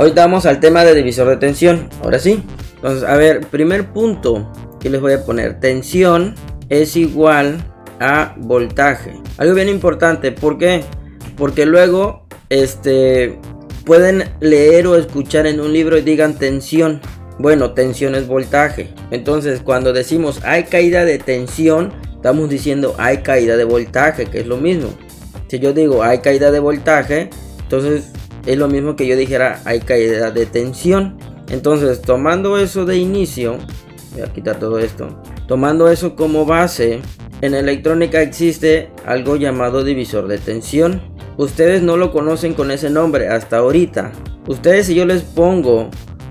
Hoy vamos al tema de divisor de tensión. Ahora sí. Entonces, a ver, primer punto que les voy a poner. Tensión es igual a voltaje. Algo bien importante. ¿Por qué? Porque luego pueden leer o escuchar en un libro y digan tensión. Bueno, tensión es voltaje. Entonces, cuando decimos hay caída de tensión, estamos diciendo hay caída de voltaje, que es lo mismo. Si yo digo hay caída de voltaje, entonces es lo mismo que yo dijera hay caída de tensión. Entonces, tomando eso de inicio, voy a quitar todo esto. Tomando eso como base, en electrónica existe algo llamado divisor de tensión. Ustedes no lo conocen con ese nombre hasta ahorita. Ustedes, si yo les pongo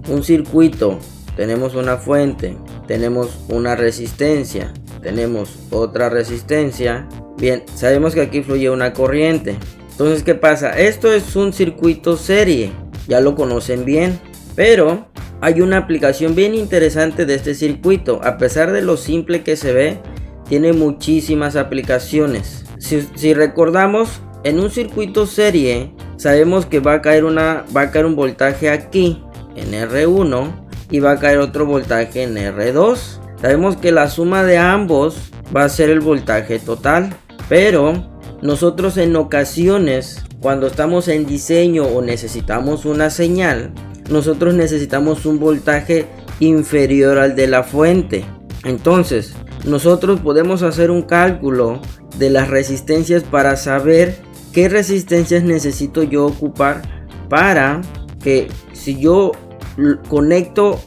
un circuito, tenemos una fuente, tenemos una resistencia, tenemos otra resistencia. Bien, sabemos que aquí fluye una corriente. Entonces, ¿qué pasa? Esto es un circuito serie, ya lo conocen bien, pero hay una aplicación bien interesante de este circuito. A pesar de lo simple que se ve, tiene muchísimas aplicaciones. Si recordamos, en un circuito serie sabemos que va a caer un voltaje aquí en R1 y va a caer otro voltaje en R2. Sabemos que la suma de ambos va a ser el voltaje total, pero nosotros en ocasiones, cuando estamos en diseño o necesitamos una señal, nosotros necesitamos un voltaje inferior al de la fuente. Entonces, nosotros podemos hacer un cálculo de las resistencias para saber qué resistencias necesito yo ocupar para que si yo conecto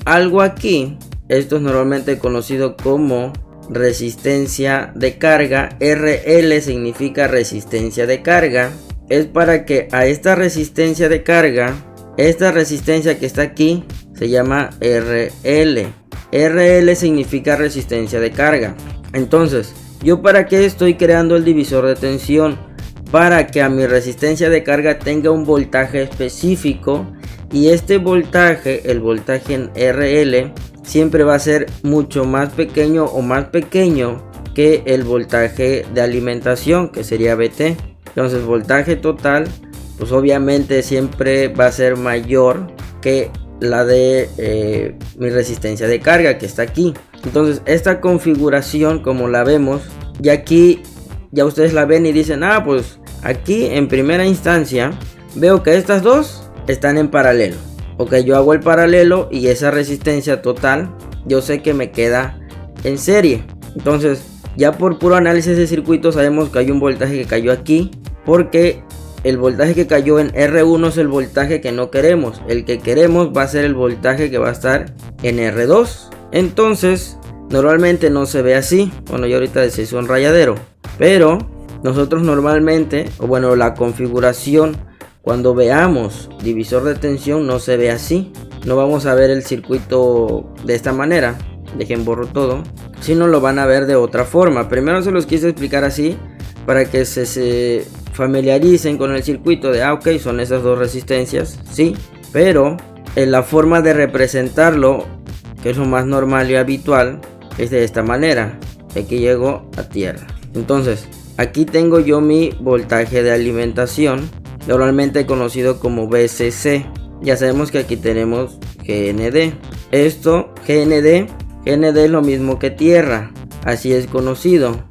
algo aquí, esto es normalmente conocido como resistencia de carga. RL significa resistencia de carga. Es para que a esta resistencia de carga, esta resistencia que está aquí se llama RL. RL significa resistencia de carga. Entonces, ¿yo para qué estoy creando el divisor de tensión? Para que a mi resistencia de carga tenga un voltaje específico, y este voltaje, el voltaje en RL, siempre va a ser mucho más pequeño o más pequeño que el voltaje de alimentación, que sería VT. Entonces, voltaje total, pues obviamente siempre va a ser mayor que la de mi resistencia de carga, que está aquí. Entonces, esta configuración, como la vemos, y aquí ya ustedes la ven y dicen, pues aquí en primera instancia veo que estas dos están en paralelo. Ok, yo hago el paralelo y esa resistencia total yo sé que me queda en serie. Entonces, ya por puro análisis de circuito sabemos que hay un voltaje que cayó aquí, porque el voltaje que cayó en R1 es el voltaje que no queremos. El que queremos va a ser el voltaje que va a estar en R2. Entonces, normalmente no se ve así. Bueno, yo ahorita les hice un rayadero, pero nosotros normalmente, o bueno, la configuración, cuando veamos divisor de tensión, no se ve así. No vamos a ver el circuito de esta manera. Dejen borro todo. Sino lo van a ver de otra forma. Primero se los quise explicar así para que se familiaricen con el circuito de ok, son esas dos resistencias, sí, pero en la forma de representarlo, que es lo más normal y habitual, es de esta manera. Aquí llego a tierra. Entonces, aquí tengo yo mi voltaje de alimentación, normalmente conocido como VCC. Ya sabemos que aquí tenemos GND. Esto, GND es lo mismo que tierra, así es conocido.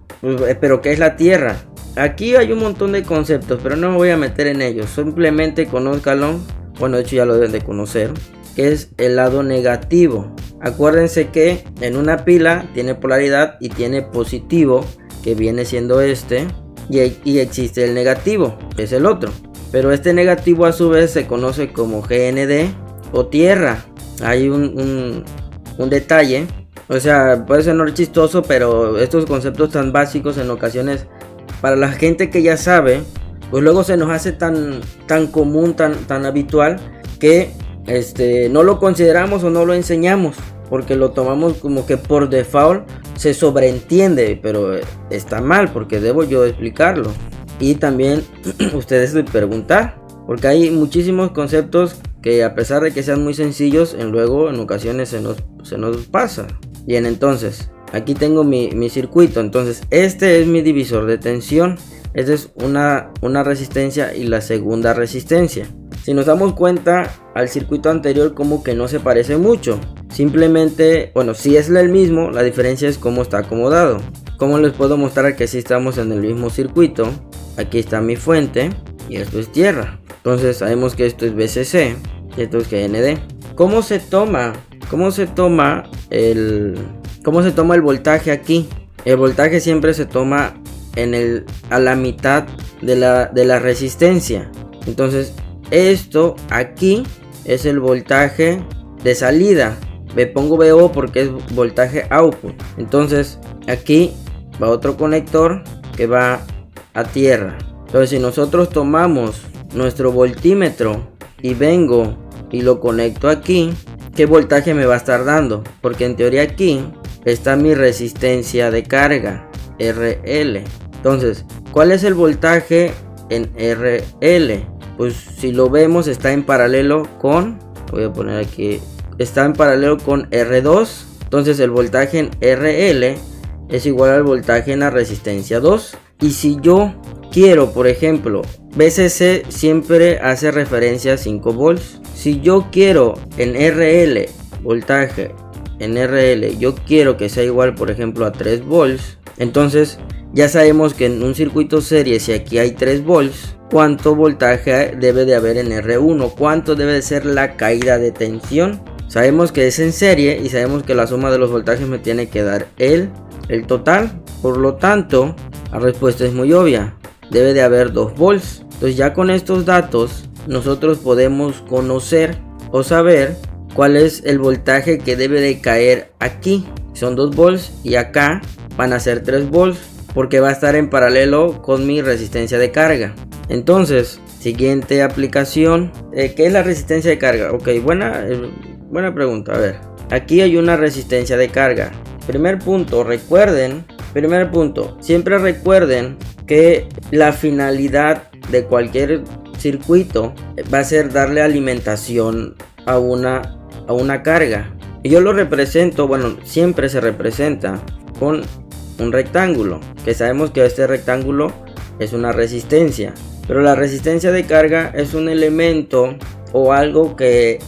Pero ¿qué es la tierra? Aquí hay un montón de conceptos, pero no me voy a meter en ellos. Simplemente conózcalo. Bueno, de hecho ya lo deben de conocer, que es el lado negativo. Acuérdense que en una pila tiene polaridad y tiene positivo, que viene siendo este, y existe el negativo, que es el otro. Pero este negativo a su vez se conoce como GND o tierra. Hay un detalle, o sea, puede sonar chistoso, pero estos conceptos tan básicos en ocasiones, para la gente que ya sabe, pues luego se nos hace tan común, tan habitual, que no lo consideramos o no lo enseñamos, porque lo tomamos como que por default se sobreentiende, pero está mal, porque debo yo explicarlo. Y también ustedes de preguntar, porque hay muchísimos conceptos que, a pesar de que sean muy sencillos, luego en ocasiones se nos pasa. Bien, entonces aquí tengo mi circuito. Entonces este es mi divisor de tensión. Esta es una resistencia y la segunda resistencia. Si nos damos cuenta, al circuito anterior como que no se parece mucho. Simplemente, bueno, sí es el mismo, la diferencia es cómo está acomodado. Como les puedo mostrar que sí estamos en el mismo circuito. Aquí está mi fuente y esto es tierra. Entonces sabemos que esto es VCC y esto es GND. ¿Cómo se toma el voltaje aquí? El voltaje siempre se toma a la mitad de la resistencia. Entonces esto aquí es el voltaje de salida. Me pongo VO porque es voltaje output. Entonces aquí va otro conector que va a tierra. Entonces si nosotros tomamos nuestro voltímetro y vengo y lo conecto aquí, ¿qué voltaje me va a estar dando? Porque en teoría aquí está mi resistencia de carga, RL. Entonces, ¿cuál es el voltaje en RL? Pues si lo vemos está en paralelo con, voy a poner aquí, está en paralelo con R2. Entonces el voltaje en RL es igual al voltaje en la resistencia 2. Y si yo quiero, por ejemplo, VCC siempre hace referencia a 5 volts. Si yo quiero en RL, voltaje en RL, yo quiero que sea igual, por ejemplo, a 3 volts. Entonces ya sabemos que en un circuito serie, si aquí hay 3 volts, ¿cuánto voltaje debe de haber en R1? ¿Cuánto debe de ser la caída de tensión? Sabemos que es en serie y sabemos que la suma de los voltajes me tiene que dar el total. Por lo tanto, la respuesta es muy obvia. Debe de haber 2 volts. Entonces ya con estos datos nosotros podemos conocer o saber cuál es el voltaje que debe de caer aquí. Son 2 volts y acá van a ser 3 volts porque va a estar en paralelo con mi resistencia de carga. Entonces, siguiente aplicación. ¿Qué es la resistencia de carga? Ok, buena pregunta. A ver, aquí hay una resistencia de carga. Primer punto, siempre recuerden que la finalidad de cualquier circuito va a ser darle alimentación a una carga. Y yo lo represento, bueno, siempre se representa con un rectángulo, que sabemos que este rectángulo es una resistencia, pero la resistencia de carga es un elemento o algo que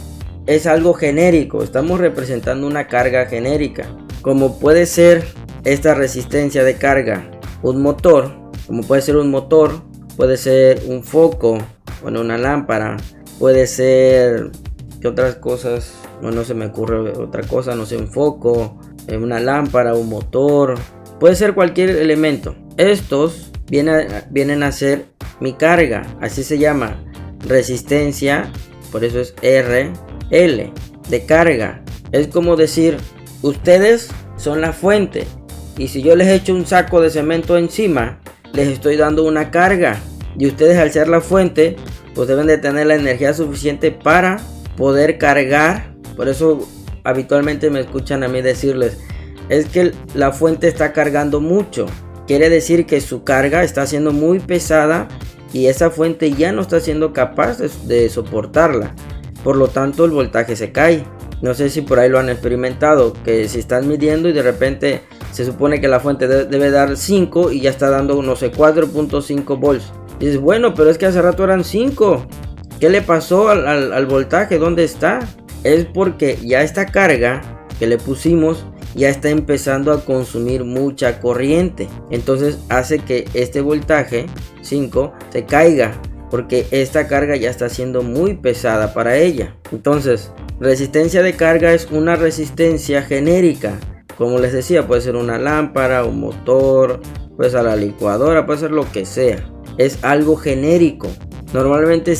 es algo genérico. Estamos representando una carga genérica, como puede ser esta resistencia de carga un motor, como puede ser un motor, puede ser un foco, bueno, una lámpara, puede ser, ¿qué otras cosas? No se me ocurre otra cosa, no sé, un foco, una lámpara, un motor, puede ser cualquier elemento. Estos vienen a ser mi carga, así se llama, resistencia, por eso es RL, de carga. Es como decir, ustedes son la fuente y si yo les echo un saco de cemento encima, les estoy dando una carga, y ustedes al ser la fuente pues deben de tener la energía suficiente para poder cargar. Por eso habitualmente me escuchan a mí decirles, es que la fuente está cargando mucho, quiere decir que su carga está siendo muy pesada y esa fuente ya no está siendo capaz de soportarla, por lo tanto el voltaje se cae. No sé si por ahí lo han experimentado, que si están midiendo y de repente se supone que la fuente debe dar 5 y ya está dando, no sé, 4.5 volts. Y dices, bueno, pero es que hace rato eran 5. ¿Qué le pasó al voltaje? ¿Dónde está? Es porque ya esta carga que le pusimos ya está empezando a consumir mucha corriente. Entonces hace que este voltaje 5 se caiga, porque esta carga ya está siendo muy pesada para ella. Entonces, resistencia de carga es una resistencia genérica. Como les decía, puede ser una lámpara, un motor, puede ser la licuadora, puede ser lo que sea. Es algo genérico. Normalmente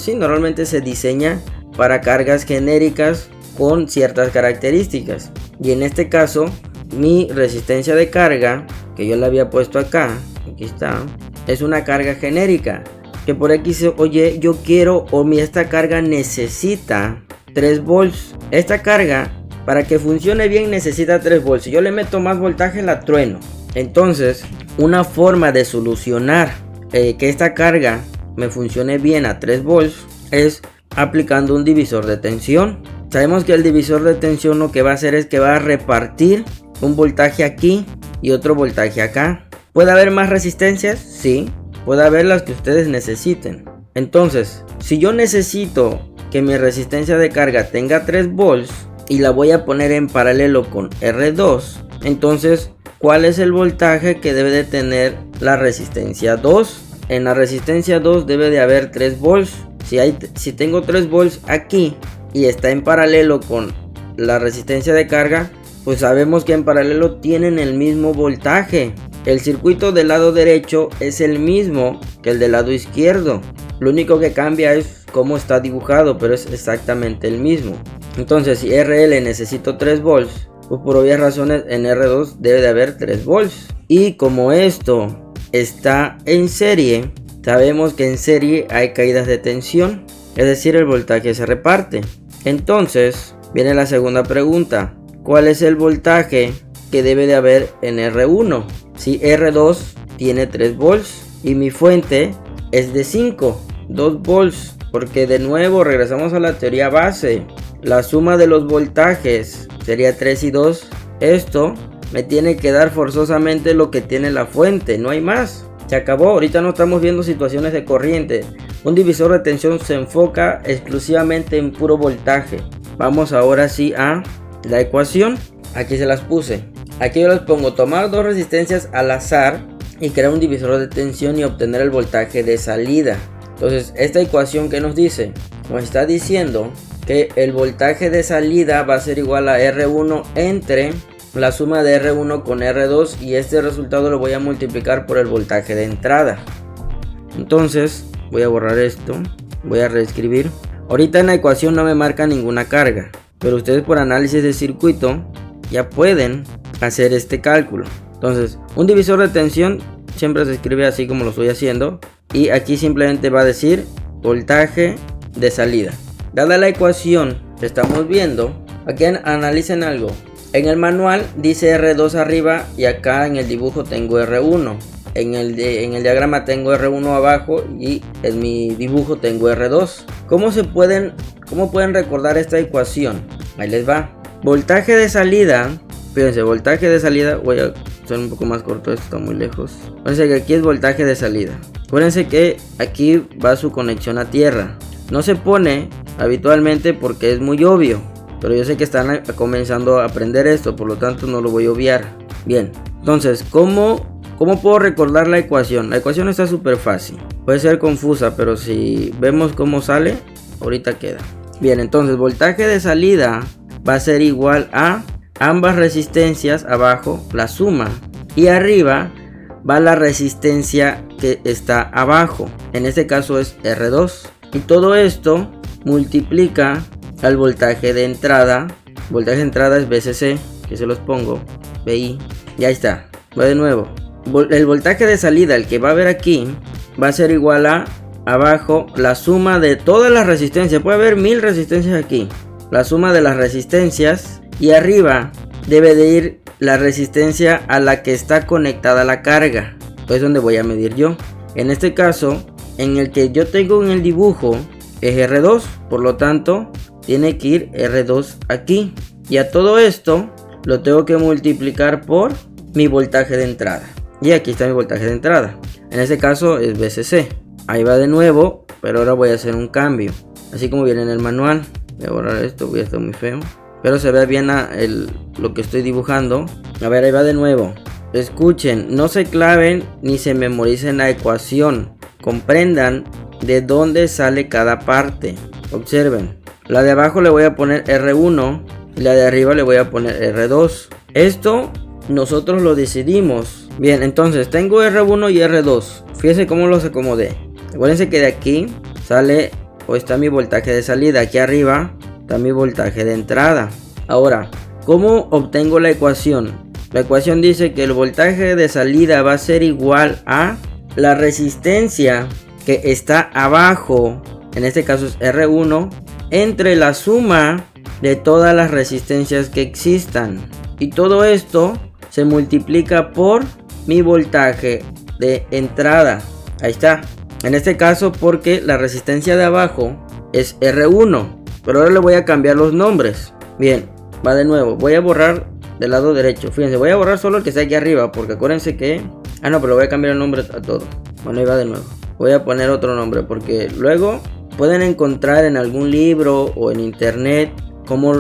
normalmente se diseña para cargas genéricas con ciertas características. Y en este caso, mi resistencia de carga, que yo la había puesto acá, aquí está, es una carga genérica. Que por aquí dice, oye, yo quiero, esta carga necesita 3 volts. Esta carga, para que funcione bien, necesita 3 volts. Si yo le meto más voltaje, la trueno. Entonces, una forma de solucionar que esta carga me funcione bien a 3 volts es aplicando un divisor de tensión. Sabemos que el divisor de tensión lo que va a hacer es que va a repartir un voltaje aquí y otro voltaje acá. ¿Puede haber más resistencias? Sí, puede haber las que ustedes necesiten. Entonces, si yo necesito que mi resistencia de carga tenga 3 volts y la voy a poner en paralelo con R2, entonces, ¿cuál es el voltaje que debe de tener la resistencia 2? En la resistencia 2 debe de haber 3 volts. Si tengo 3 volts aquí y está en paralelo con la resistencia de carga, pues sabemos que en paralelo tienen el mismo voltaje. El circuito del lado derecho es el mismo que el del lado izquierdo. Lo único que cambia es cómo está dibujado, pero es exactamente el mismo. Entonces, si RL necesito 3 volts, pues por obvias razones en R2 debe de haber 3 volts. Y como esto está en serie, sabemos que en serie hay caídas de tensión, es decir, el voltaje se reparte. Entonces, viene la segunda pregunta. ¿Cuál es el voltaje que debe de haber en R1? Si R2 tiene 3 volts y mi fuente es de 2 volts, porque de nuevo regresamos a la teoría base. La suma de los voltajes sería 3 y 2. Esto me tiene que dar forzosamente lo que tiene la fuente, no hay más. Se acabó, ahorita no estamos viendo situaciones de corriente. Un divisor de tensión se enfoca exclusivamente en puro voltaje. Vamos ahora sí a la ecuación. Aquí se las puse. Aquí yo les pongo tomar dos resistencias al azar y crear un divisor de tensión y obtener el voltaje de salida. Entonces, esta ecuación que nos dice, nos está diciendo que el voltaje de salida va a ser igual a R1 entre la suma de R1 con R2, y este resultado lo voy a multiplicar por el voltaje de entrada. Entonces voy a borrar esto, voy a reescribir. Ahorita en la ecuación no me marca ninguna carga, pero ustedes por análisis de circuito ya pueden hacer este cálculo. Entonces, un divisor de tensión siempre se escribe así como lo estoy haciendo, y aquí simplemente va a decir voltaje de salida. Dada la ecuación que estamos viendo, aquí analicen algo. En el manual dice R2 arriba y acá en el dibujo tengo R1. En el diagrama tengo R1 abajo y en mi dibujo tengo R2. ¿Cómo pueden recordar esta ecuación? Ahí les va. Voltaje de salida, fíjense, voltaje de salida, voy a hacer un poco más corto, esto está muy lejos. Fíjense que aquí es voltaje de salida. Acuérdense que aquí va su conexión a tierra. No se pone habitualmente porque es muy obvio, pero yo sé que están comenzando a aprender esto, por lo tanto no lo voy a obviar. Bien, entonces, ¿cómo puedo recordar la ecuación? La ecuación está súper fácil. Puede ser confusa, pero si vemos cómo sale, ahorita queda. Bien, entonces, voltaje de salida va a ser igual a ambas resistencias abajo, la suma, y arriba va la resistencia que está abajo. En este caso es R2. Y todo esto multiplica al voltaje de entrada. Voltaje de entrada es VCC, que se los pongo, VI. Y ahí está. Voy de nuevo. El voltaje de salida, el que va a ver aquí, va a ser igual a abajo la suma de todas las resistencias. Puede haber 1000 resistencias aquí. La suma de las resistencias, y arriba debe de ir la resistencia a la que está conectada la carga. Es donde voy a medir yo. En este caso, en el que yo tengo en el dibujo es R2, por lo tanto tiene que ir R2 aquí, y a todo esto lo tengo que multiplicar por mi voltaje de entrada, y aquí está mi voltaje de entrada. En este caso es VCC. Ahí va de nuevo, pero ahora voy a hacer un cambio así como viene en el manual. Voy a borrar esto, voy a estar muy feo, pero se ve bien lo que estoy dibujando. A ver, ahí va de nuevo. Escuchen, no se claven ni se memoricen la ecuación. Comprendan de dónde sale cada parte. Observen. La de abajo le voy a poner R1 y la de arriba le voy a poner R2. Esto nosotros lo decidimos. Bien, entonces tengo R1 y R2. Fíjense cómo los acomodé. Acuérdense que de aquí sale o está mi voltaje de salida. Aquí arriba está mi voltaje de entrada. Ahora, ¿cómo obtengo la ecuación? La ecuación dice que el voltaje de salida va a ser igual a la resistencia que está abajo, en este caso es R1, entre la suma de todas las resistencias que existan, y todo esto se multiplica por mi voltaje de entrada. Ahí está. En este caso, porque la resistencia de abajo es R1, pero ahora le voy a cambiar los nombres. Bien, va de nuevo. Voy a borrar del lado derecho. Fíjense, voy a borrar solo el que está aquí arriba, porque acuérdense que no, pero voy a cambiar el nombre a todo. Bueno, ahí va de nuevo. voy a poner otro nombre, porque luego pueden encontrar en algún libro o en internet cómo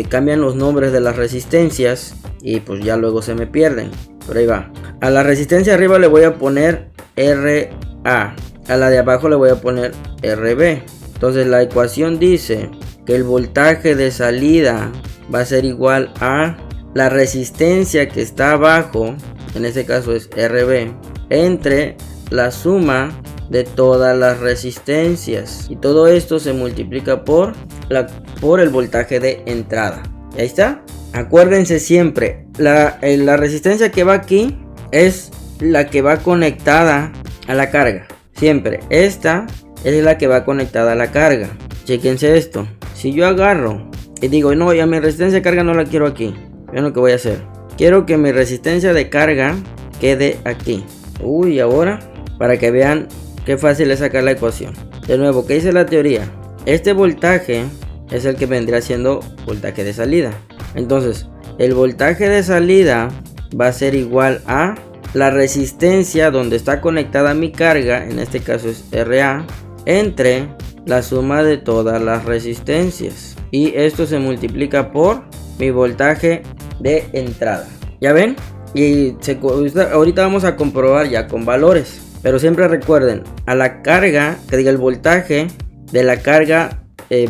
cambian los nombres de las resistencias y pues ya luego se me pierden. Pero ahí va. A la resistencia arriba le voy a poner RA, a la de abajo le voy a poner RB. Entonces la ecuación dice que el voltaje de salida va a ser igual a la resistencia que está abajo, en este caso es RB, entre la suma de todas las resistencias, y todo esto se multiplica por el voltaje de entrada. Y ahí está. Acuérdense siempre, la resistencia que va aquí es la que va conectada a la carga. Siempre esta es la que va conectada a la carga. Chequense esto. Si yo agarro y digo, no, ya mi resistencia de carga no la quiero aquí, vean lo que voy a hacer. Quiero que mi resistencia de carga quede aquí. Uy, ahora, para que vean qué fácil es sacar la ecuación. De nuevo, ¿qué dice la teoría? Este voltaje es el que vendría siendo voltaje de salida. Entonces, el voltaje de salida va a ser igual a la resistencia donde está conectada mi carga, en este caso es RA, entre la suma de todas las resistencias. Y esto se multiplica por mi voltaje de entrada. ¿Ya ven? Y ahorita vamos a comprobar ya con valores. Pero siempre recuerden, a la carga, que diga el voltaje de la carga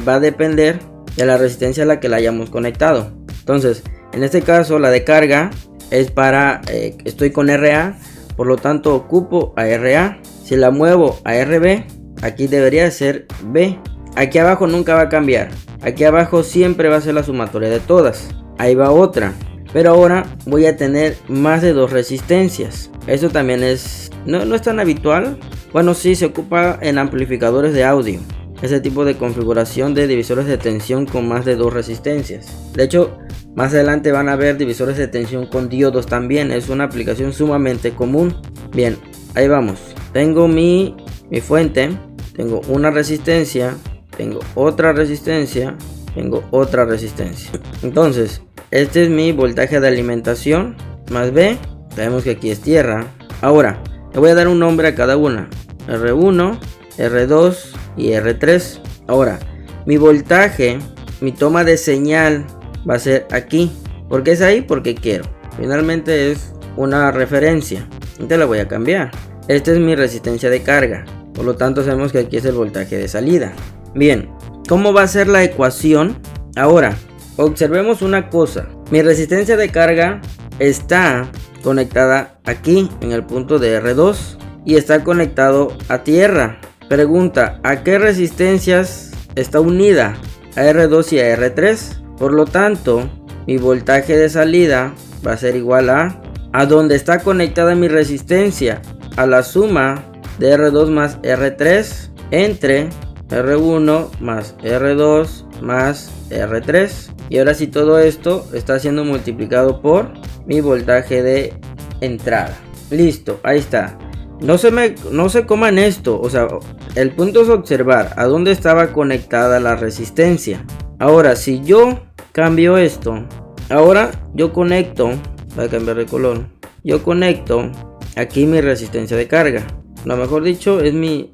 va a depender de la resistencia a la que la hayamos conectado. Entonces, en este caso la de carga es para, estoy con RA, por lo tanto ocupo a RA. Si la muevo a RB, aquí debería ser B. Aquí abajo nunca va a cambiar. Aquí abajo siempre va a ser la sumatoria de todas. Ahí va otra. Pero ahora voy a tener más de dos resistencias. Eso también es, no es tan habitual. Bueno, sí se ocupa en amplificadores de audio. Ese tipo de configuración de divisores de tensión con más de dos resistencias. De hecho, más adelante van a ver divisores de tensión con diodos también. Es una aplicación sumamente común. Bien, ahí vamos. Tengo mi fuente. Tengo una resistencia. Tengo otra resistencia. Tengo otra resistencia. Entonces, este es mi voltaje de alimentación. Más B. Sabemos que aquí es tierra. Ahora, le voy a dar un nombre a cada una. R1, R2 y R3. Ahora, mi voltaje, mi toma de señal va a ser aquí. ¿Por qué es ahí? Porque quiero. Finalmente es una referencia. Entonces la voy a cambiar. Esta es mi resistencia de carga. Por lo tanto sabemos que aquí es el voltaje de salida. Bien, ¿cómo va a ser la ecuación? Ahora, observemos una cosa. Mi resistencia de carga está conectada aquí en el punto de R2 y está conectado a tierra. Pregunta, ¿a qué resistencias está unida? A R2 y a R3. Por lo tanto, mi voltaje de salida va a ser igual a donde está conectada mi resistencia, a la suma de R2 más R3 entre R1 más R2 más R3. Y ahora sí, todo esto está siendo multiplicado por mi voltaje de entrada. Listo, ahí está. No se coman esto. O sea, el punto es observar a dónde estaba conectada la resistencia. Ahora, si yo cambio esto, ahora yo conecto, voy a cambiar de color. Yo conecto aquí mi resistencia de carga. Lo mejor dicho, es mi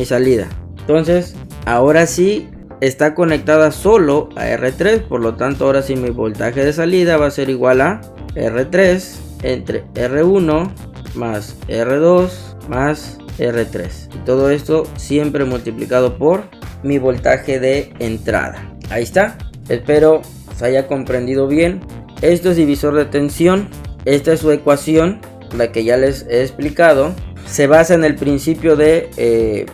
salida. Entonces, ahora sí está conectada solo a R3. Por lo tanto, ahora sí mi voltaje de salida va a ser igual a R3 entre R1 más R2 más R3. Y todo esto siempre multiplicado por mi voltaje de entrada. Ahí está. Espero se haya comprendido bien. Esto es divisor de tensión. Esta es su ecuación, la que ya les he explicado. Se basa en el principio de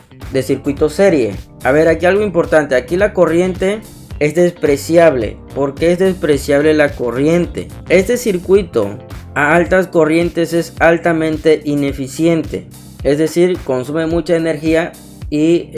circuito serie. A ver, aquí algo importante. Aquí la corriente es despreciable. ¿Por qué es despreciable la corriente? Este circuito a altas corrientes es altamente ineficiente. Es decir, consume mucha energía y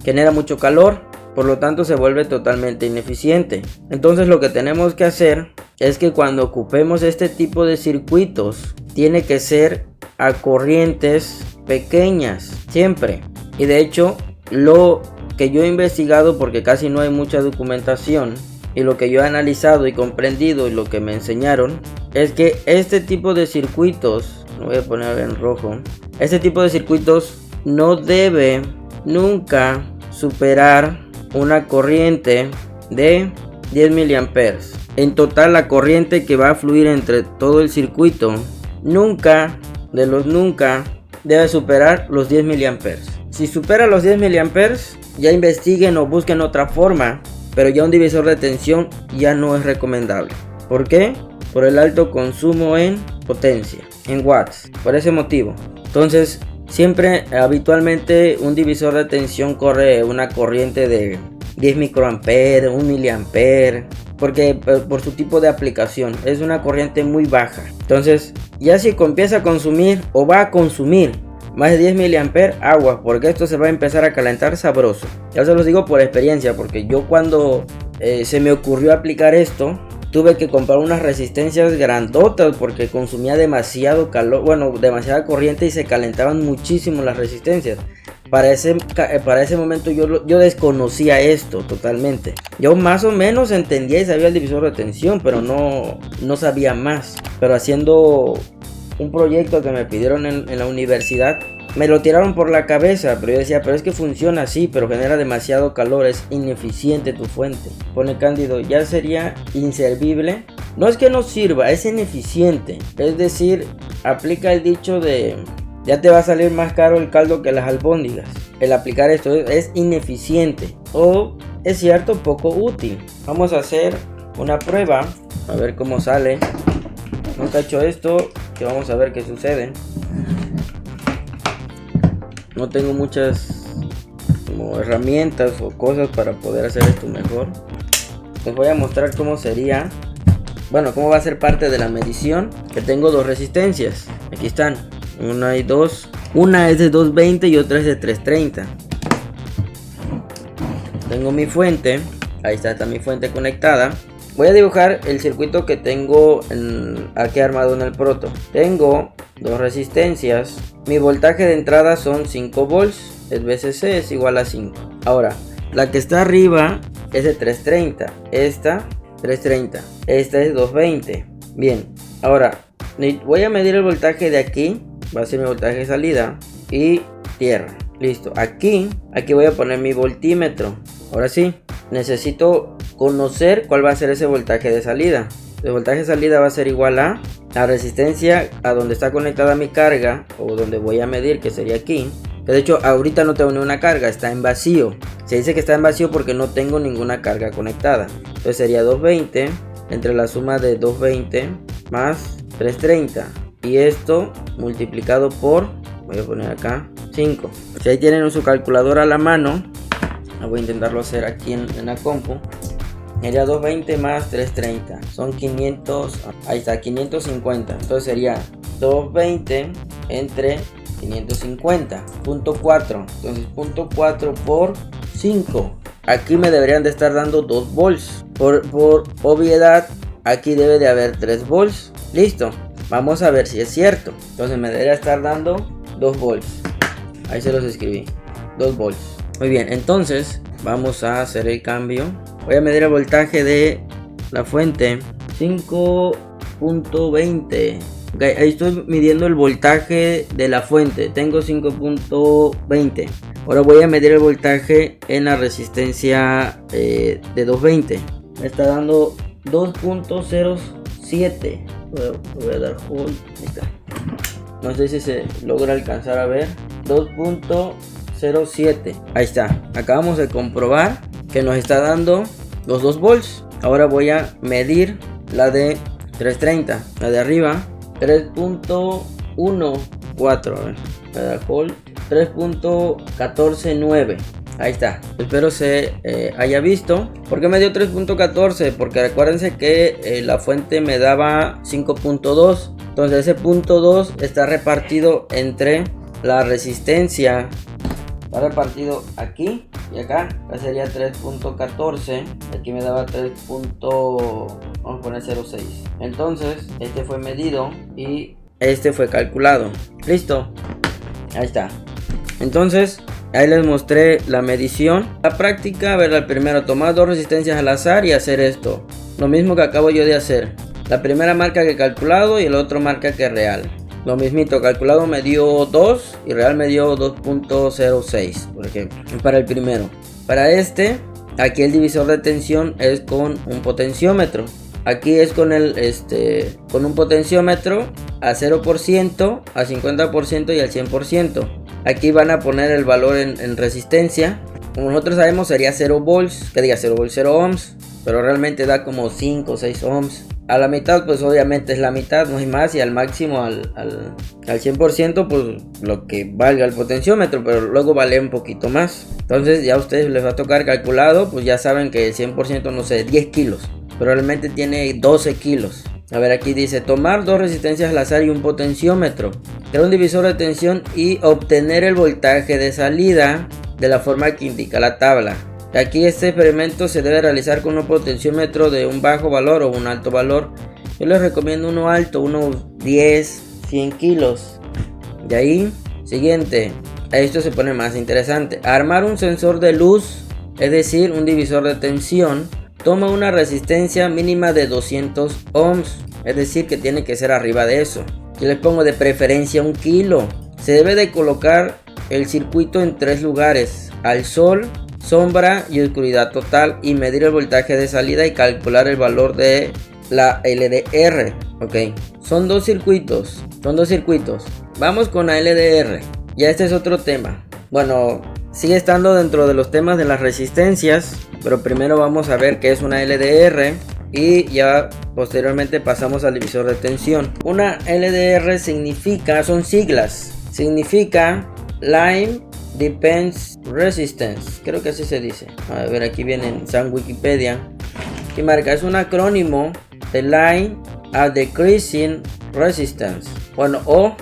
genera mucho calor. Por lo tanto, se vuelve totalmente ineficiente. Entonces, lo que tenemos que hacer es que cuando ocupemos este tipo de circuitos, tiene que ser a corrientes pequeñas, siempre. Y de hecho, lo que yo he investigado, porque casi no hay mucha documentación, y lo que yo he analizado y comprendido y lo que me enseñaron, es que este tipo de circuitos lo voy a poner en rojo. Este tipo de circuitos no debe nunca superar una corriente de 10 miliamperes. En total, la corriente que va a fluir entre todo el circuito nunca debe superar los 10 miliamperes. Si supera los 10 miliamperes, ya investiguen o busquen otra forma, pero ya un divisor de tensión ya no es recomendable. ¿Por qué? Por el alto consumo en potencia, en watts, por ese motivo. Entonces, siempre, habitualmente, un divisor de tensión corre una corriente de 10 microamperes, 1 miliampere, porque por su tipo de aplicación es una corriente muy baja. Entonces, ya si empieza a consumir o va a consumir más de 10 miliamperes, agua, porque esto se va a empezar a calentar sabroso. Ya se los digo por experiencia, porque yo cuando se me ocurrió aplicar esto, tuve que comprar unas resistencias grandotas porque consumía demasiado calor, bueno, demasiada corriente y se calentaban muchísimo las resistencias. Para ese momento yo desconocía esto totalmente. Yo más o menos entendía y sabía el divisor de tensión, pero no sabía más. Pero haciendo un proyecto que me pidieron en la universidad, me lo tiraron por la cabeza, pero yo decía, pero es que funciona así, pero genera demasiado calor, es ineficiente tu fuente. Pone Cándido, ya sería inservible. No es que no sirva, es ineficiente. Es decir, aplica el dicho de ya te va a salir más caro el caldo que las albóndigas. El aplicar esto es ineficiente o es cierto, poco útil. Vamos a hacer una prueba, a ver cómo sale. Nunca he hecho esto, que vamos a ver qué sucede. No tengo muchas como herramientas o cosas para poder hacer esto mejor. Les voy a mostrar cómo sería, bueno, cómo va a ser parte de la medición. Que tengo dos resistencias, aquí están, una y dos. Una es de 220 y otra es de 330. Tengo mi fuente, ahí está mi fuente conectada. Voy a dibujar el circuito que tengo aquí armado en el proto. Tengo dos resistencias. Mi voltaje de entrada son 5 volts. El VCC es igual a 5. Ahora, la que está arriba es de 330. Esta 330. Esta es 220. Bien, ahora voy a medir el voltaje de aquí. Va a ser mi voltaje de salida y tierra. Listo. Aquí voy a poner mi voltímetro. Ahora sí, necesito conocer cuál va a ser ese voltaje de salida. El voltaje de salida va a ser igual a la resistencia a donde está conectada mi carga, o donde voy a medir, que sería aquí. Que de hecho ahorita no tengo ninguna carga, está en vacío. Se dice que está en vacío porque no tengo ninguna carga conectada. Entonces sería 220 entre la suma de 220 más 330. Y esto multiplicado por, voy a poner acá, 5. Si ahí tienen su calculadora a la mano, voy a intentarlo hacer aquí en la compu. Sería 220 más 330, son 500, ahí está, 550. Entonces sería 220 entre 550, punto 4. Entonces punto 4 por 5. Aquí me deberían de estar dando 2 volts. Por obviedad, aquí debe de haber 3 volts. Listo. Vamos a ver si es cierto. Entonces me debería estar dando 2 volts. Ahí se los escribí. 2 volts. Muy bien, entonces vamos a hacer el cambio. Voy a medir el voltaje de la fuente. 5.20. Okay, ahí estoy midiendo el voltaje de la fuente. Tengo 5.20. Ahora voy a medir el voltaje en la resistencia de 220. Me está dando 2.07. Voy a dar hold. Ahí está. No sé si se logra alcanzar a ver. 2.07. Ahí está. Acabamos de comprobar que nos está dando los 2 volts. Ahora voy a medir la de 330. La de arriba. 3.14. Voy a dar hold. 3.149. Ahí está, espero se haya visto. ¿Por qué me dio 3.14? Porque recuérdense que la fuente me daba 5.2. Entonces ese punto 2 está repartido entre la resistencia. Va repartido aquí y acá. Acá sería 3.14. Aquí me daba 3. Vamos a poner 0.6. Entonces este fue medido y este fue calculado. Listo. Ahí está. Entonces ahí les mostré la medición. La práctica, a ver, primero tomar 2 resistencias al azar y hacer esto. Lo mismo que acabo yo de hacer. La primera marca que he calculado y el otro marca que es real. lo mismito, calculado me dio 2 y real me dio 2.06, por ejemplo, para el primero. Para este, aquí el divisor de tensión es con un potenciómetro. Aquí es con con un potenciómetro a 0%, a 50% y al 100%. Aquí van a poner el valor en resistencia. Como nosotros sabemos sería 0 volts, que diga 0 volts, 0 ohms, pero realmente da como 5 o 6 ohms. A la mitad pues obviamente es la mitad, no hay más, y al máximo al 100% pues lo que valga el potenciómetro, pero luego vale un poquito más. Entonces ya a ustedes les va a tocar calculado, pues ya saben que el 100% no sé, 10 kilos, pero realmente tiene 12 kilos. A ver, aquí dice tomar dos resistencias al azar y un potenciómetro, crear un divisor de tensión y obtener el voltaje de salida de la forma que indica la tabla. Aquí este experimento se debe realizar con un potenciómetro de un bajo valor o un alto valor. Yo les recomiendo uno alto, unos 10, 100 kilos. De ahí, siguiente, esto se pone más interesante. Armar un sensor de luz, es decir, un divisor de tensión, toma una resistencia mínima de 200 ohms, es decir, que tiene que ser arriba de eso. Yo les pongo de preferencia 1 kilo. Se debe de colocar el circuito en 3 lugares: al sol, sombra y oscuridad total, y medir el voltaje de salida y calcular el valor de la LDR. Ok, son dos circuitos. Vamos con la LDR. Ya este es otro tema. Bueno, sigue estando dentro de los temas de las resistencias, pero primero vamos a ver qué es una LDR y ya posteriormente pasamos al divisor de tensión. Una LDR son siglas. Significa Line Depends Resistance, creo que así se dice. A ver, aquí viene en San Wikipedia y marca, es un acrónimo de Line a Decreasing Resistance. Bueno, o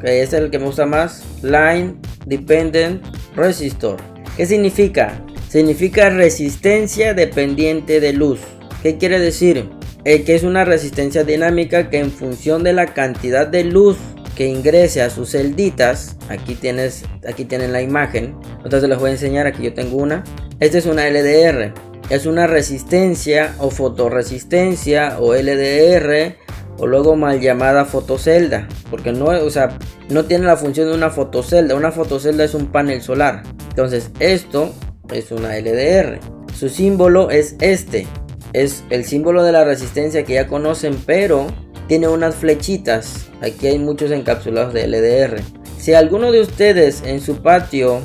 que es el que me gusta más, Line Dependent Resistor. ¿Qué significa? Significa resistencia dependiente de luz. ¿Qué quiere decir? Que es una resistencia dinámica que en función de la cantidad de luz que ingrese a sus celditas, aquí tienen la imagen, entonces les voy a enseñar, aquí yo tengo una. Esta es una LDR, es una resistencia o fotorresistencia o LDR, o luego mal llamada fotocelda, porque no tiene la función de una fotocelda. Una fotocelda es un panel solar. Entonces esto es una LDR. Su símbolo es es el símbolo de la resistencia que ya conocen, pero tiene unas flechitas. Aquí hay muchos encapsulados de LDR. Si alguno de ustedes en su patio,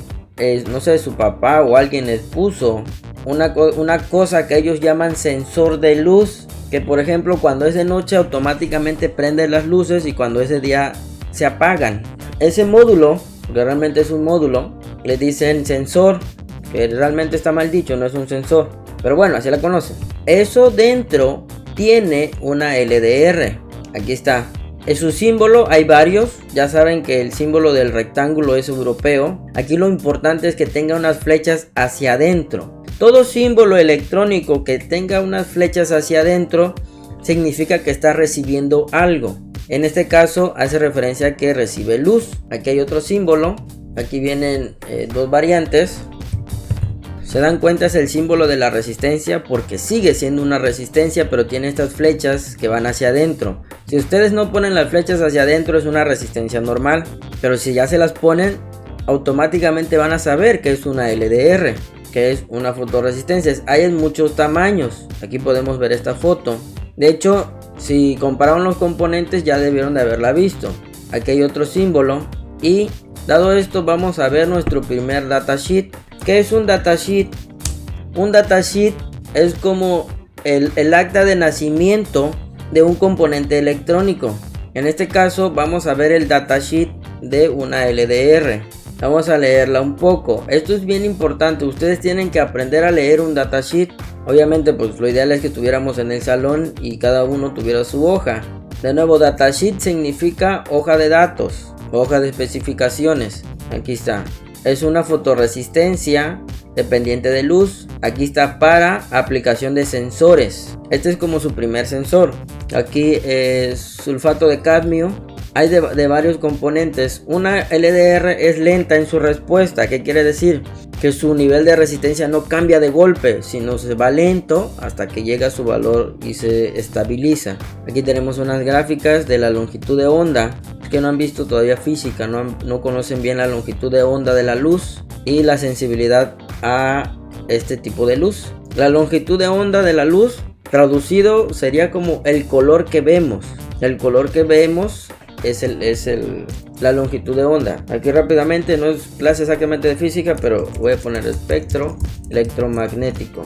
no sé, su papá o alguien les puso una cosa que ellos llaman sensor de luz, que por ejemplo cuando es de noche automáticamente prende las luces y cuando es de día se apagan. Ese módulo, que realmente es un módulo, le dicen sensor, que realmente está mal dicho, no es un sensor, pero bueno, así la conocen. Eso dentro tiene una LDR. Aquí está. En su símbolo hay varios. Ya saben que el símbolo del rectángulo es europeo. Aquí lo importante es que tenga unas flechas hacia adentro. Todo símbolo electrónico que tenga unas flechas hacia adentro significa que está recibiendo algo. En este caso hace referencia a que recibe luz. Aquí hay otro símbolo. Aquí vienen dos variantes. Se dan cuenta, es el símbolo de la resistencia porque sigue siendo una resistencia, pero tiene estas flechas que van hacia adentro. Si ustedes no ponen las flechas hacia adentro es una resistencia normal, pero si ya se las ponen automáticamente van a saber que es una LDR, que es una fotorresistencia. Hay en muchos tamaños. Aquí podemos ver esta foto. De hecho, si compararon los componentes ya debieron de haberla visto. Aquí hay otro símbolo. Y dado esto vamos a ver nuestro primer datasheet. ¿Qué es un datasheet? Un datasheet es como el acta de nacimiento de un componente electrónico. En este caso vamos a ver el datasheet de una LDR. Vamos a leerla un poco. Esto es bien importante. Ustedes tienen que aprender a leer un datasheet. Obviamente pues lo ideal es que estuviéramos en el salón y cada uno tuviera su hoja. De nuevo, datasheet significa hoja de datos, hoja de especificaciones. Aquí está. Es una fotorresistencia dependiente de luz. Aquí está para aplicación de sensores. Este es como su primer sensor. Aquí es sulfato de cadmio. Hay de varios componentes. Una LDR es lenta en su respuesta. ¿Qué quiere decir? que su nivel de resistencia no cambia de golpe, sino se va lento hasta que llega a su valor y se estabiliza. Aquí tenemos unas gráficas de la longitud de onda. Que no han visto todavía física, no conocen bien la longitud de onda de la luz y la sensibilidad a este tipo de luz. La longitud de onda de la luz, traducido, sería como el color que vemos. El color que vemos es la longitud de onda. Aquí rápidamente, no es clase exactamente de física, pero voy a poner espectro electromagnético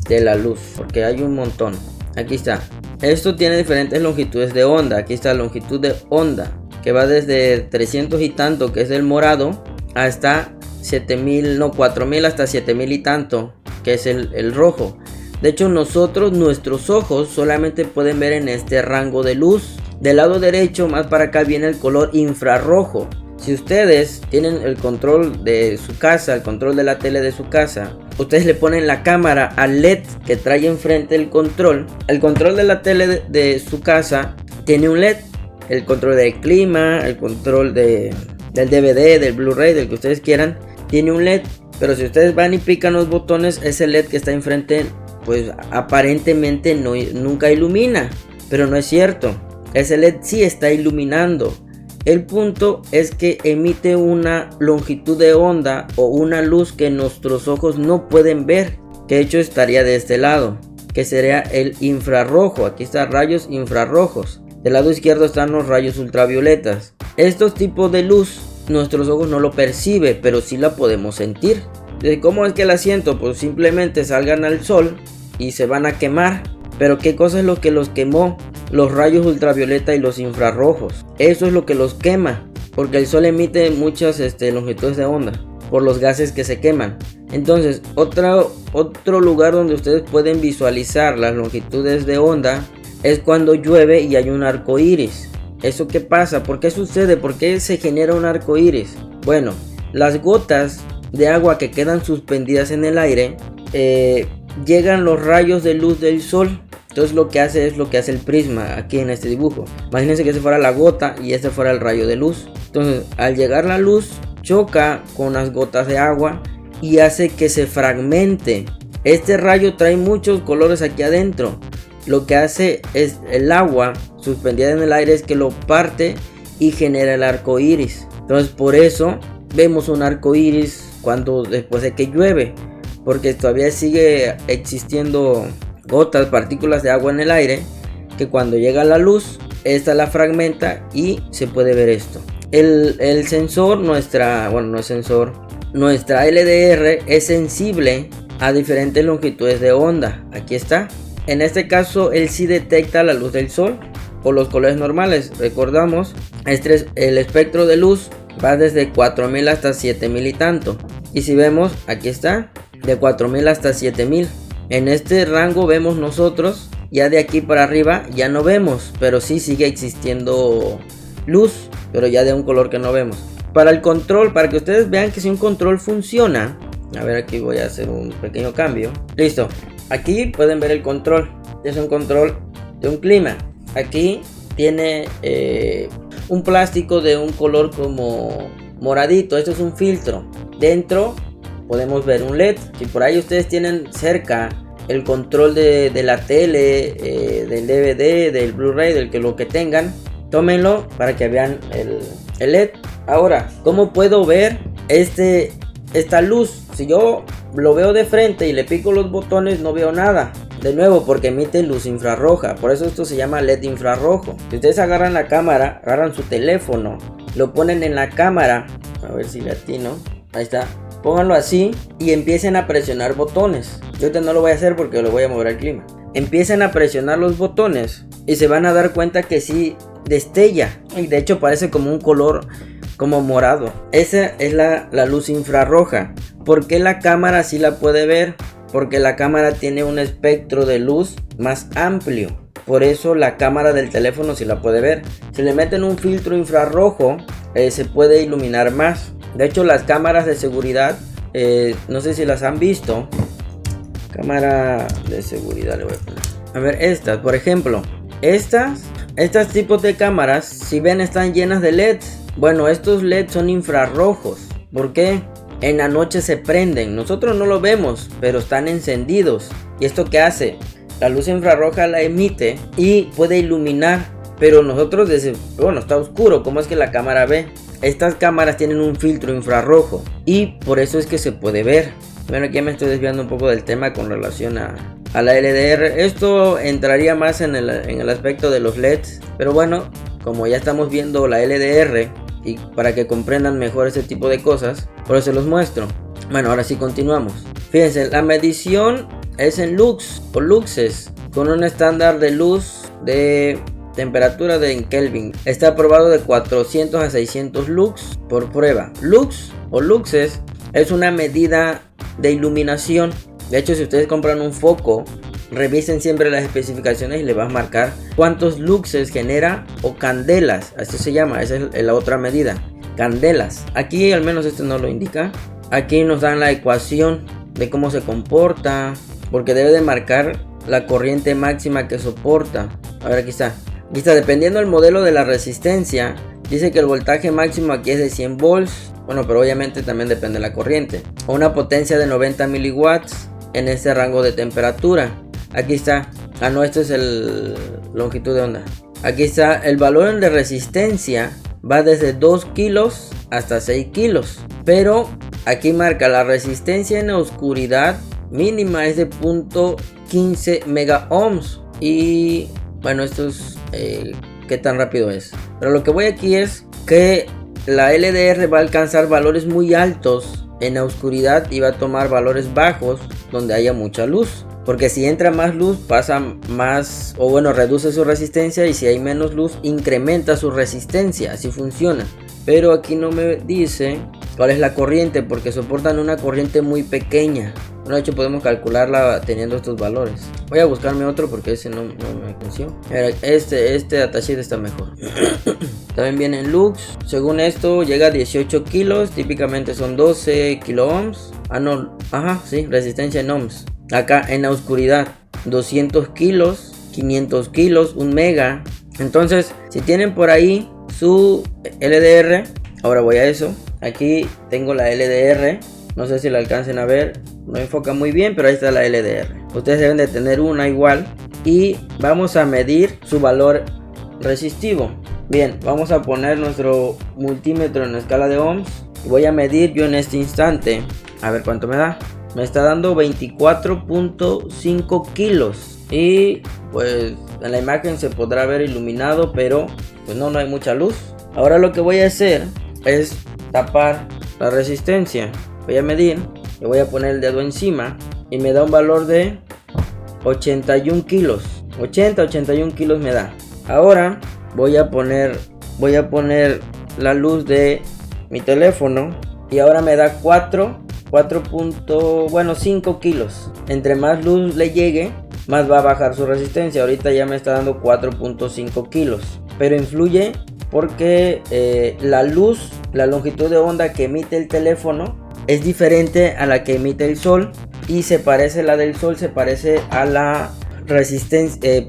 de la luz, porque hay un montón. Aquí está. Esto tiene diferentes longitudes de onda. Aquí está la longitud de onda, que va desde 300 y tanto, que es el morado, hasta 7000, no, 4000 hasta 7000 y tanto, que es el rojo. De hecho, nuestros ojos solamente pueden ver en este rango de luz. Del lado derecho, más para acá, viene el color infrarrojo. Si ustedes tienen el control de su casa, el control de la tele de su casa, ustedes le ponen la cámara al LED que trae enfrente el control. El control de la tele de su casa tiene un LED. El control del clima, el control del DVD, del Blu-ray, del que ustedes quieran, tiene un LED. Pero si ustedes van y pican los botones, ese LED que está enfrente, pues aparentemente nunca ilumina. Pero no es cierto. Ese LED sí está iluminando. El punto es que emite una longitud de onda o una luz que nuestros ojos no pueden ver. Que de hecho estaría de este lado, que sería el infrarrojo. Aquí están rayos infrarrojos. Del lado izquierdo están los rayos ultravioletas. Estos tipos de luz nuestros ojos no lo perciben, pero sí la podemos sentir. ¿Cómo es que la siento? Pues simplemente salgan al sol y se van a quemar. Pero ¿qué cosa es lo que los quemó? Los rayos ultravioleta y los infrarrojos. Eso es lo que los quema, porque el sol emite muchas longitudes de onda por los gases que se queman. Entonces otro lugar donde ustedes pueden visualizar las longitudes de onda es cuando llueve y hay un arco iris. ¿Eso qué pasa? ¿Por qué sucede? ¿Por qué se genera un arco iris? Bueno, las gotas de agua que quedan suspendidas en el aire, llegan los rayos de luz del sol. Entonces lo que hace es lo que hace el prisma aquí en este dibujo. Imagínense que este fuera la gota y este fuera el rayo de luz. Entonces al llegar la luz, choca con las gotas de agua y hace que se fragmente. Este rayo trae muchos colores aquí adentro. Lo que hace es el agua suspendida en el aire es que lo parte y genera el arco iris. Entonces por eso vemos un arco iris después de que llueve, porque todavía sigue existiendo gotas, partículas de agua en el aire, que cuando llega la luz, esta la fragmenta y se puede ver esto. El sensor, nuestra LDR es sensible a diferentes longitudes de onda. Aquí está. En este caso, él sí detecta la luz del sol o los colores normales. Recordamos, el espectro de luz va desde 4000 hasta 7000 y tanto. Y si vemos, aquí está, de 4000 hasta 7000. En este rango vemos nosotros, ya de aquí para arriba ya no vemos, pero sí sigue existiendo luz, pero ya de un color que no vemos. Para el control, para que ustedes vean que si un control funciona, a ver, aquí voy a hacer un pequeño cambio. Listo, aquí pueden ver el control. Es un control de un clima. Aquí tiene un plástico de un color como moradito. Esto es un filtro. Dentro podemos ver un LED. Si por ahí ustedes tienen cerca el control de la tele, del DVD, del Blu-ray, lo que tengan, tómenlo para que vean el LED. Ahora, ¿cómo puedo ver esta luz? Si yo lo veo de frente y le pico los botones, no veo nada. De nuevo, porque emite luz infrarroja. Por eso esto se llama LED infrarrojo. Si ustedes agarran la cámara, agarran su teléfono, lo ponen en la cámara, a ver si le atino, ahí está, pónganlo así y empiecen a presionar botones. Yo ahorita no lo voy a hacer porque lo voy a mover al clima. Empiecen a presionar los botones y se van a dar cuenta que sí destella, y de hecho parece como un color como morado. Esa es la luz infrarroja. ¿Por qué la cámara sí la puede ver? Porque la cámara tiene un espectro de luz más amplio. Por eso la cámara del teléfono sí la puede ver. Si le meten un filtro infrarrojo, se puede iluminar más. De hecho, las cámaras de seguridad, no sé si las han visto. Cámara de seguridad le voy a poner. A ver, estas, por ejemplo, estas tipos de cámaras, si ven, están llenas de LEDs. Bueno, estos LEDs son infrarrojos. ¿Por qué? en la noche se prenden. Nosotros no lo vemos, pero están encendidos. ¿Y esto qué hace? La luz infrarroja la emite y puede iluminar, pero nosotros decimos, bueno, está oscuro, ¿cómo es que la cámara ve? Estas cámaras tienen un filtro infrarrojo y por eso es que se puede ver. Bueno, aquí me estoy desviando un poco del tema con relación a la LDR. Esto entraría más en el aspecto de los LEDs, pero bueno, como ya estamos viendo la LDR y para que comprendan mejor ese tipo de cosas, por eso se los muestro. Bueno, ahora sí continuamos. Fíjense, la medición es en lux o luxes, con un estándar de luz de temperatura en Kelvin. Está aprobado de 400 a 600 lux por prueba. Lux o luxes es una medida de iluminación. De hecho, si ustedes compran un foco, revisen siempre las especificaciones y le va a marcar cuántos luxes genera, o candelas, así se llama, esa es la otra medida, candelas. Aquí al menos este no lo indica. Aquí nos dan la ecuación de cómo se comporta, porque debe de marcar la corriente máxima que soporta. A ver, aquí está, dependiendo del modelo de la resistencia, dice que el voltaje máximo aquí es de 100 volts. Bueno, pero obviamente también depende de la corriente. O una potencia de 90 miliwatts en este rango de temperatura. Aquí está. Ah, no, este es el longitud de onda. Aquí está el valor de resistencia. Va desde 2 kilos hasta 6 kilos. Pero aquí marca la resistencia en la oscuridad mínima es de 0.15 mega ohms. Y bueno, esto es qué tan rápido es. Pero lo que voy aquí es que la LDR va a alcanzar valores muy altos en la oscuridad y va a tomar valores bajos donde haya mucha luz. Porque si entra más luz pasa más, o bueno, reduce su resistencia, y si hay menos luz incrementa su resistencia. Así funciona. Pero aquí no me dice cuál es la corriente, porque soportan una corriente muy pequeña. Bueno, de hecho podemos calcularla teniendo estos valores. Voy a buscarme otro porque ese no me convenció. Este datasheet está mejor. También viene en lux. Según esto llega a 18 kilos. Típicamente son 12 kilo ohms. Ah, no. Ajá, sí, resistencia en ohms. Acá en la oscuridad 200 kilos, 500 kilos, 1 mega. Entonces, si tienen por ahí su LDR, ahora voy a eso. Aquí tengo la LDR. No sé si la alcancen a ver. No enfoca muy bien, pero ahí está la LDR. Ustedes deben de tener una igual. Y vamos a medir su valor resistivo. Bien, vamos a poner nuestro multímetro en la escala de ohms. Voy a medir yo en este instante. A ver cuánto me da. Me está dando 24.5 kilos. Y pues en la imagen se podrá ver iluminado, pero pues no hay mucha luz. Ahora lo que voy a hacer es tapar la resistencia. Voy a medir. Le voy a poner el dedo encima. Y me da un valor de 81 kilos. 81 kilos me da. Ahora voy a poner la luz de mi teléfono. Y ahora me da 5 kilos. Entre más luz le llegue, más va a bajar su resistencia. Ahorita ya me está dando 4.5 kilos. Pero influye porque la luz, la longitud de onda que emite el teléfono es diferente a la que emite el sol. Y la del sol se parece a la resistencia,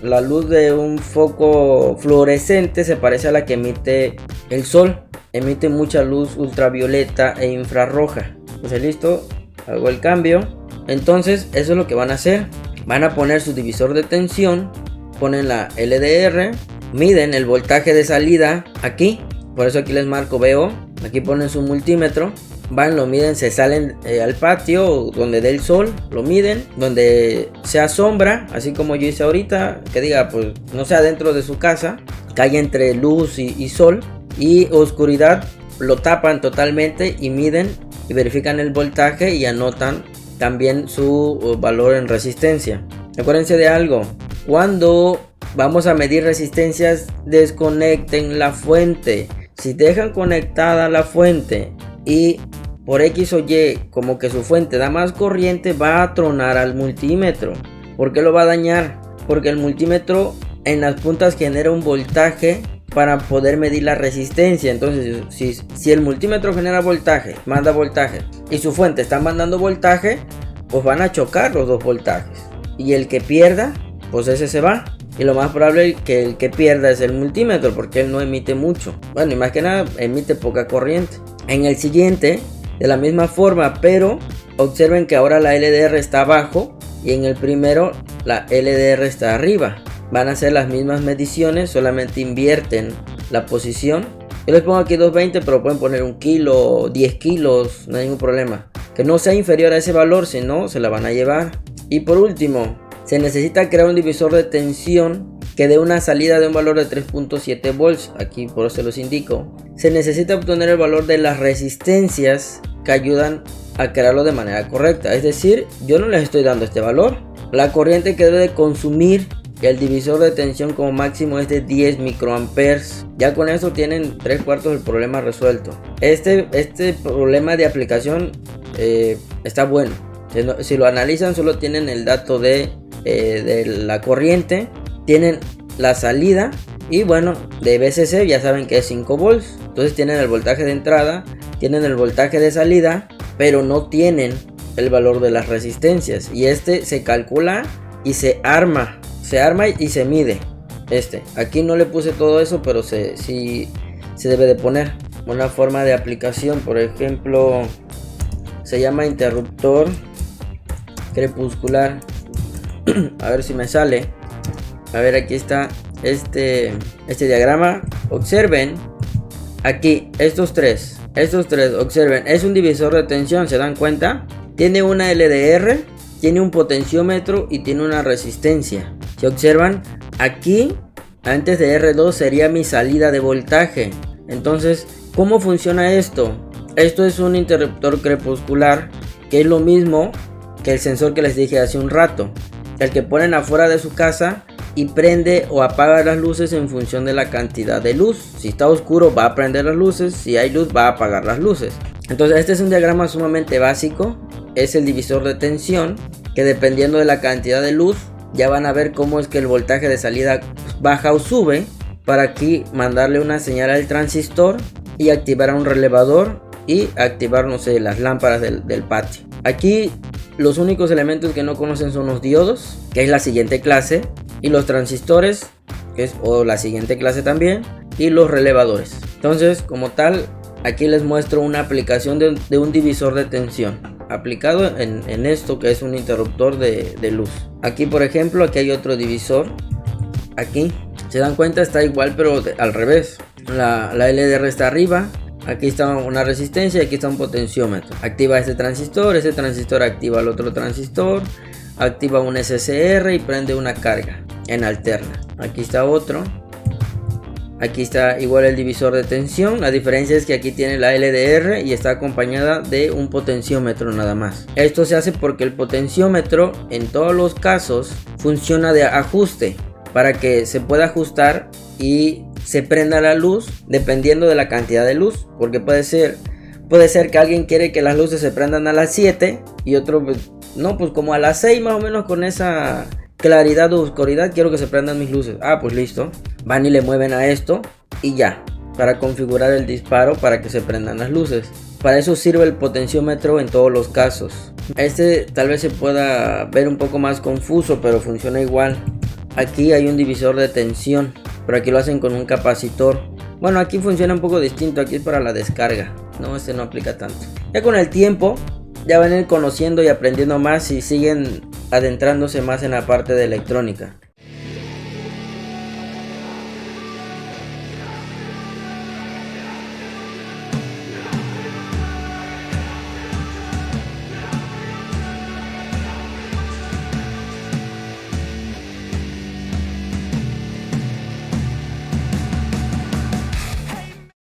la luz de un foco fluorescente se parece a la que emite el sol. Emite mucha luz ultravioleta e infrarroja. Pues listo, hago el cambio. Entonces eso es lo que van a hacer. Van a poner su divisor de tensión, ponen la LDR, miden el voltaje de salida aquí. Por eso aquí les marco VO. Aquí ponen su multímetro. Van, lo miden, se salen al patio donde dé el sol, lo miden, donde sea sombra, así como yo hice ahorita, que diga, pues no sea dentro de su casa, que haya entre luz y sol, y oscuridad, lo tapan totalmente y miden y verifican el voltaje y anotan también su valor en resistencia. Acuérdense de algo, cuando vamos a medir resistencias, desconecten la fuente. Si dejan conectada la fuente y por X o Y como que su fuente da más corriente, va a tronar al multímetro. ¿Por qué lo va a dañar? Porque el multímetro en las puntas genera un voltaje para poder medir la resistencia. Entonces si el multímetro genera voltaje, manda voltaje, y su fuente está mandando voltaje, pues van a chocar los dos voltajes. Y el que pierda, pues ese se va. Y lo más probable es que el que pierda es el multímetro, porque él no emite mucho. Bueno, y más que nada emite poca corriente. En el siguiente de la misma forma, pero observen que ahora la LDR está abajo y en el primero la LDR está arriba. Van a ser las mismas mediciones, solamente invierten la posición. Yo les pongo aquí 220, pero pueden poner 1 kilo, 10 kilos, no hay ningún problema. Que no sea inferior a ese valor, si no se la van a llevar. Y por último, se necesita crear un divisor de tensión que dé una salida de un valor de 3.7 volts. Aquí por eso se los indico. Se necesita obtener el valor de las resistencias que ayudan a crearlo de manera correcta. Es decir, yo no les estoy dando este valor. La corriente que debe de consumir el divisor de tensión como máximo es de 10 microamperes. Ya con eso tienen 3/4 del problema resuelto. Este problema de aplicación está bueno. Si lo analizan, solo tienen el dato de la corriente, tienen la salida y bueno, de BCC ya saben que es 5 volts. Entonces tienen el voltaje de entrada, tienen el voltaje de salida, pero no tienen el valor de las resistencias. Y este se calcula y se arma y se mide. Aquí no le puse todo eso, pero sí se debe de poner. Una forma de aplicación, por ejemplo, se llama interruptor crepuscular. A ver si me sale. A ver, aquí está este diagrama. Observen aquí estos tres, observen, es un divisor de tensión, ¿se dan cuenta? Tiene una LDR, tiene un potenciómetro y tiene una resistencia. Si observan, aquí antes de R2 sería mi salida de voltaje. Entonces, ¿cómo funciona esto? Esto es un interruptor crepuscular, que es lo mismo que el sensor que les dije hace un rato, el que ponen afuera de su casa y prende o apaga las luces en función de la cantidad de luz. Si está oscuro va a prender las luces, si hay luz va a apagar las luces. Entonces este es un diagrama sumamente básico, es el divisor de tensión, que dependiendo de la cantidad de luz ya van a ver cómo es que el voltaje de salida baja o sube, para aquí mandarle una señal al transistor y activar a un relevador y activar, no sé, las lámparas del patio. Aquí los únicos elementos que no conocen son los diodos, que es la siguiente clase, y los transistores, que es la siguiente clase también, y los relevadores. Entonces, como tal, aquí les muestro una aplicación de un divisor de tensión aplicado en esto que es un interruptor de luz. Aquí, por ejemplo, aquí hay otro divisor. Aquí, se dan cuenta, está igual pero al revés. La LDR está arriba. Aquí está una resistencia y aquí está un potenciómetro. Activa este transistor activa el otro transistor, activa un SCR y prende una carga en alterna. Aquí está otro. Aquí está igual el divisor de tensión. La diferencia es que aquí tiene la LDR y está acompañada de un potenciómetro nada más. Esto se hace porque el potenciómetro en todos los casos funciona de ajuste, para que se pueda ajustar y se prenda la luz dependiendo de la cantidad de luz, porque puede ser que alguien quiere que las luces se prendan a las 7 y otro pues, no, pues como a las 6 más o menos, con esa claridad o oscuridad quiero que se prendan mis luces. Pues listo, van y le mueven a esto y ya, para configurar el disparo para que se prendan las luces. Para eso sirve el potenciómetro en todos los casos. Tal vez se pueda ver un poco más confuso, pero funciona igual. Aquí hay un divisor de tensión, pero aquí lo hacen con un capacitor. Bueno, aquí funciona un poco distinto, aquí es para la descarga. No, este no aplica tanto. Ya con el tiempo, ya van a ir conociendo y aprendiendo más y siguen adentrándose más en la parte de electrónica.